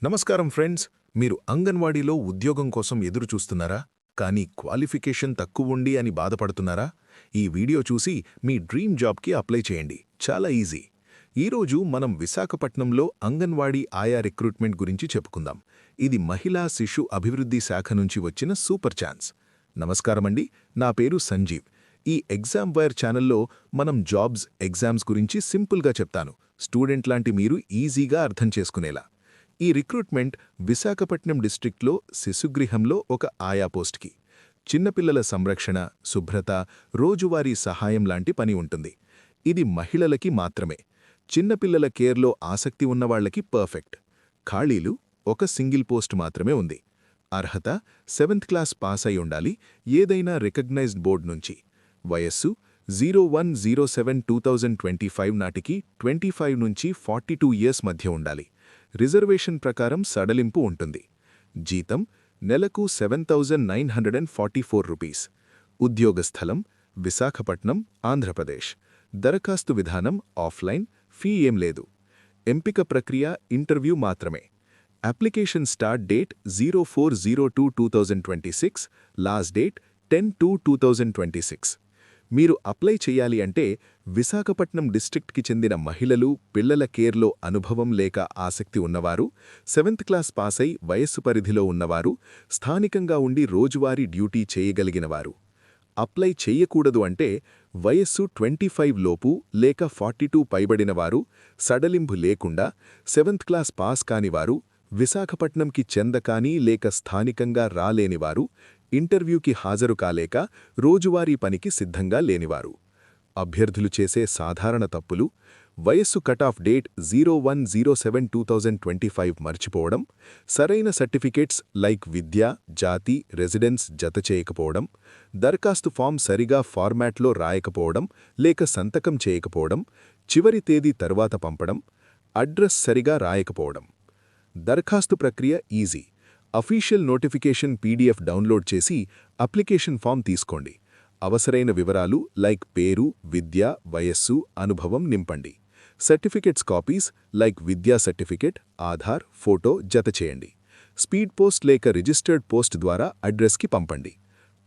నమస్కారం ఫ్రెండ్స్, మీరు అంగన్వాడీలో ఉద్యోగం కోసం ఎదురు చూస్తున్నారా? కానీ క్వాలిఫికేషన్ తక్కువుండి అని బాధపడుతున్నారా? ఈ వీడియో చూసి మీ డ్రీమ్ జాబ్కి అప్లై చేయండి. చాలా ఈజీ. ఈరోజు మనం విశాఖపట్నంలో అంగన్వాడీ ఆయా రిక్రూట్మెంట్ గురించి చెప్పుకుందాం. ఇది మహిళా శిశు అభివృద్ధి శాఖ నుంచి వచ్చిన సూపర్ ఛాన్స్. నమస్కారమండి, నా పేరు సంజీవ్. ఈ ఎగ్జామ్ వైర్ ఛానల్లో మనం జాబ్స్, ఎగ్జామ్స్ గురించి సింపుల్గా చెప్తాను. స్టూడెంట్ లాంటి మీరు ఈజీగా అర్థం చేసుకునేలా. ఈ రిక్రూట్మెంట్ విశాఖపట్నం డిస్ట్రిక్ట్లో శిశుగృహంలో ఒక ఆయా పోస్ట్కి. చిన్నపిల్లల సంరక్షణ, శుభ్రత, రోజువారీ సహాయం లాంటి పని ఉంటుంది. ఇది మహిళలకి మాత్రమే. చిన్నపిల్లల కేర్లో ఆసక్తి ఉన్నవాళ్లకి పర్ఫెక్ట్. ఖాళీలు ఒక సింగిల్ పోస్ట్ మాత్రమే ఉంది. అర్హత 7th క్లాస్ పాస్ అయి ఉండాలి, ఏదైనా రికగ్నైజ్డ్ బోర్డ్ నుంచి. వయస్సు 01/07/2025 నాటికి 25 నుంచి 42 ఇయర్స్ మధ్య ఉండాలి. రిజర్వేషన్ ప్రకారం సడలింపు ఉంటుంది. జీతం నెలకు 7,944 రూపీస్. ఉద్యోగస్థలం విశాఖపట్నం, ఆంధ్రప్రదేశ్. దరఖాస్తు విధానం ఆఫ్లైన్, ఫీ ఏం లేదు. ఎంపిక ప్రక్రియ ఇంటర్వ్యూ మాత్రమే. Application start date 04/02/2026, last date 10/2/2026. మీరు అప్లై చేయాలి అంటే విశాఖపట్నం డిస్ట్రిక్ట్కి చెందిన మహిళలు, పిల్లల కేర్లో అనుభవం లేక ఆసక్తి ఉన్నవారు, 7th క్లాస్ పాస్ అయి వయస్సు పరిధిలో ఉన్నవారు, స్థానికంగా ఉండి రోజువారీ డ్యూటీ చేయగలిగినవారు. అప్లై చెయ్యకూడదు అంటే వయస్సు 25 లోపు లేక 42 పైబడినవారు, సడలింపు లేకుండా 7th క్లాస్ పాస్ కానివారు, విశాఖపట్నంకి చెందకాని లేక స్థానికంగా రాలేనివారు, ఇంటర్వ్యూకి హాజరు కాలేక రోజువారీ పనికి సిద్ధంగా లేనివారు. అభ్యర్థులు చేసే సాధారణ తప్పులు: వయస్సు కటాఫ్ డేట్ 01/07/2025 మర్చిపోవడం, సరైన సర్టిఫికేట్స్ లైక్ విద్య, జాతి, రెసిడెన్స్ జత చేయకపోవడం, దరఖాస్తు ఫామ్ సరిగా ఫార్మాట్లో రాయకపోవడం లేక సంతకం చేయకపోవడం, చివరి తేదీ తర్వాత పంపడం, అడ్రస్ సరిగా రాయకపోవడం. దరఖాస్తు ప్రక్రియ easy. Official notification PDF download చేసి అప్లికేషన్ ఫామ్ తీసుకోండి. అవసరైన వివరాలు లైక్ పేరు, విద్య, వయస్సు, అనుభవం నింపండి. సర్టిఫికెట్స్ కాపీస్ లైక్ విద్యా సర్టిఫికెట్, ఆధార్, ఫోటో జత చేయండి. స్పీడ్ పోస్ట్ లేక రిజిస్టర్డ్ పోస్ట్ ద్వారా అడ్రస్కి పంపండి.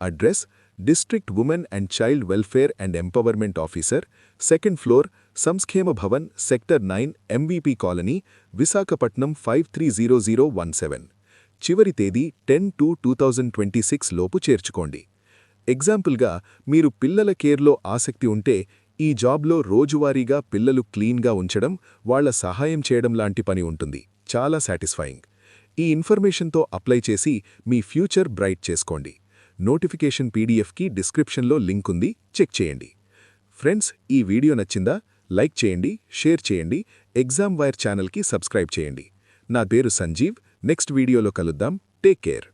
Address: district women and child welfare and empowerment officer, 2nd floor, Sankshema Bhavan, sector 9, MVP colony, Visakhapatnam 530017. చివరి తేదీ 10/2/2026 లోపు చేర్చుకోండి. ఎగ్జాంపుల్గా, మీరు పిల్లల కేర్లో ఆసక్తి ఉంటే ఈ జాబ్లో రోజువారీగా పిల్లలు క్లీన్గా ఉంచడం, వాళ్ల సహాయం చేయడం లాంటి పని ఉంటుంది. చాలా సాటిస్ఫైయింగ్. ఈ ఇన్ఫర్మేషన్తో అప్లై చేసి మీ ఫ్యూచర్ బ్రైట్ చేసుకోండి. నోటిఫికేషన్ పీడీఎఫ్కి డిస్క్రిప్షన్లో లింక్ ఉంది, చెక్ చేయండి. ఫ్రెండ్స్, ఈ వీడియో నచ్చిందా? లైక్ చేయండి, షేర్ చేయండి, ఎగ్జామ్ వైర్ ఛానల్కి సబ్స్క్రైబ్ చేయండి. నా పేరు సంజీవ్. నెక్స్ట్ వీడియోలో కలుద్దాం. Take care.